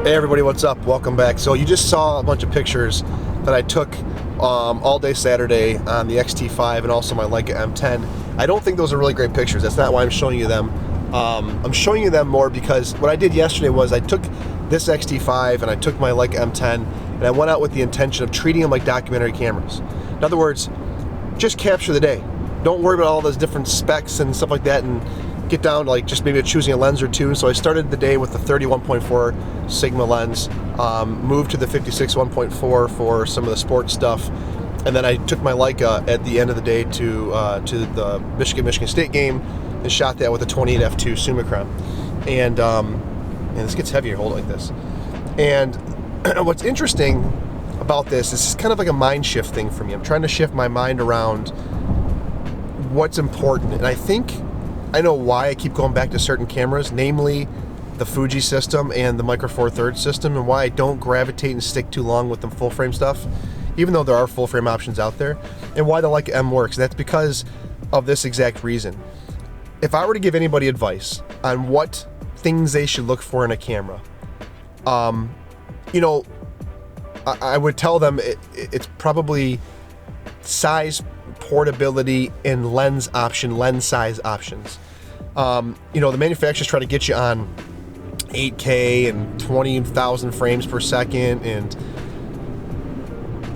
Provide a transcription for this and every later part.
Hey everybody, what's up? Welcome back. So you just saw a bunch of pictures that I took all day Saturday on the X-T5 and also my Leica M10. I don't think those are really great pictures. That's not why I'm showing you them. I'm showing you them more because what I did yesterday was I took this X-T5 and I took my Leica M10 and I went out with the intention of treating them like documentary cameras. In other words, just capture the day. Don't worry about all those different specs and stuff like that, and get down to like just maybe choosing a lens or two. So I started the day with the 30-1.4 Sigma lens, moved to the 56 1.4 for some of the sports stuff, and then I took my Leica at the end of the day to the Michigan State game and shot that with a 28 f2 Summicron. And this gets heavier, hold it like this. And what's interesting about this is it's kind of like a mind shift thing for me. I'm trying to shift my mind around what's important, and I think I know why I keep going back to certain cameras, namely the Fuji system and the Micro Four Thirds system, and why I don't gravitate and stick too long with the full frame stuff, even though there are full frame options out there, and why the Leica M works. That's because of this exact reason. If I were to give anybody advice on what things they should look for in a camera, you know, I would tell them it's probably size, portability, and lens size options. You know, the manufacturers try to get you on 8K and 20,000 frames per second and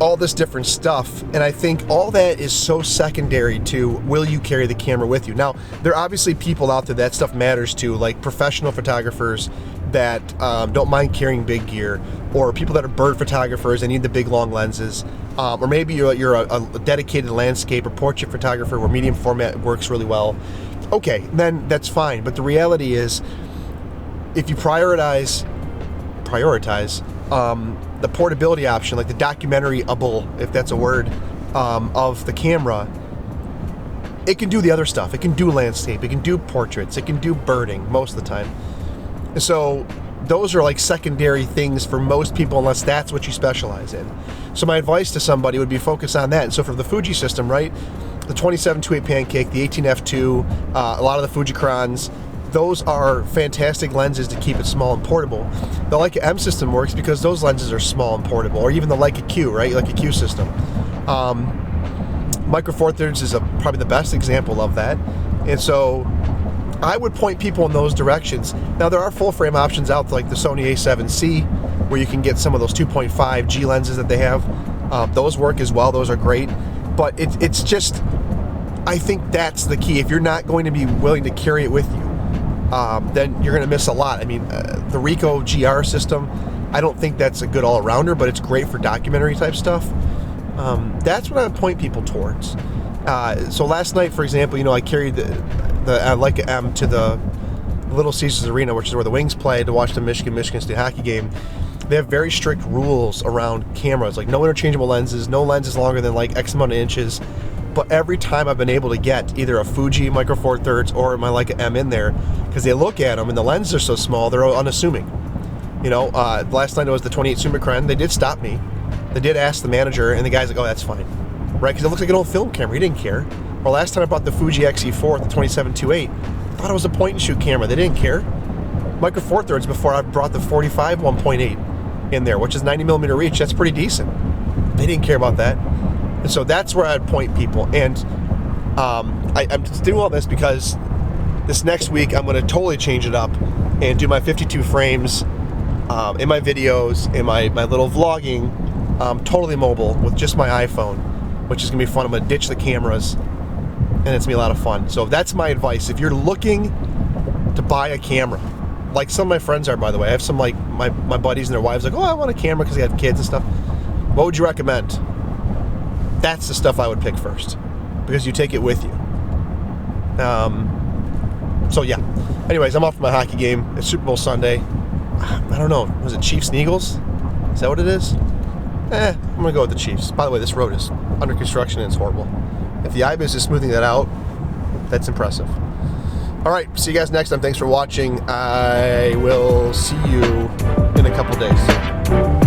all this different stuff, and I think all that is so secondary to will you carry the camera with you. Now, there are obviously people out there that stuff matters to, like professional photographers that don't mind carrying big gear, or people that are bird photographers and need the big long lenses, or maybe you're a dedicated landscape or portrait photographer where medium format works really well. Okay, then that's fine. But the reality is, if you prioritize the portability option, like the documentary-able, if that's a word, of the camera, it can do the other stuff. It can do landscape, it can do portraits, it can do birding most of the time. So those are like secondary things for most people unless that's what you specialize in. So my advice to somebody would be focus on that. And so for the Fuji system, right, the 27-2.8 Pancake, the 18 f2, a lot of the Fujicrons, those are fantastic lenses to keep it small and portable. The Leica M system works because those lenses are small and portable, or even the Leica Q, right, Leica Q system. Micro Four Thirds is probably the best example of that. And so I would point people in those directions. Now, there are full frame options out like the Sony A7C, where you can get some of those 2.5 G lenses that they have. Those work as well. Those are great. But it's just, I think that's the key. If you're not going to be willing to carry it with you, then you're going to miss a lot. I mean, the Ricoh GR system, I don't think that's a good all-arounder, but it's great for documentary type stuff. That's what I would point people towards. So last night, for example, you know, I carried the Leica M to the Little Caesars Arena, which is where the Wings play, to watch the Michigan State hockey game. They have very strict rules around cameras, like no interchangeable lenses, no lenses longer than like X amount of inches. But every time I've been able to get either a Fuji Micro Four Thirds or my Leica M in there, because they look at them and the lenses are so small, they're unassuming. You know, last night it was the 28 Summicron. They did stop me. They did ask the manager, and the guy's like, "Oh, that's fine," right? Because it looks like an old film camera. He didn't care. Or last time I bought the Fuji XE4 with the 27-2.8, I thought it was a point-and-shoot camera. They didn't care. Micro Four Thirds before I brought the 45 1.8 in there, which is 90mm reach. That's pretty decent. They didn't care about that. And so that's where I'd point people. And I'm just doing all this because this next week I'm going to totally change it up and do my 52 frames in my videos, in my little vlogging, totally mobile with just my iPhone, which is going to be fun. I'm going to ditch the cameras, and it's going to be a lot of fun. So that's my advice. If you're looking to buy a camera, like some of my friends are, by the way, I have some like my buddies and their wives like, "Oh, I want a camera," because they have kids and stuff. What would you recommend? That's the stuff I would pick first, because you take it with you. So yeah. Anyways, I'm off for my hockey game. It's Super Bowl Sunday. I don't know. Was it Chiefs and Eagles? Is that what it is? I'm gonna go with the Chiefs. By the way, this road is under construction and it's horrible. If the IBIS is smoothing that out, that's impressive. All right, see you guys next time. Thanks for watching. I will see you in a couple days.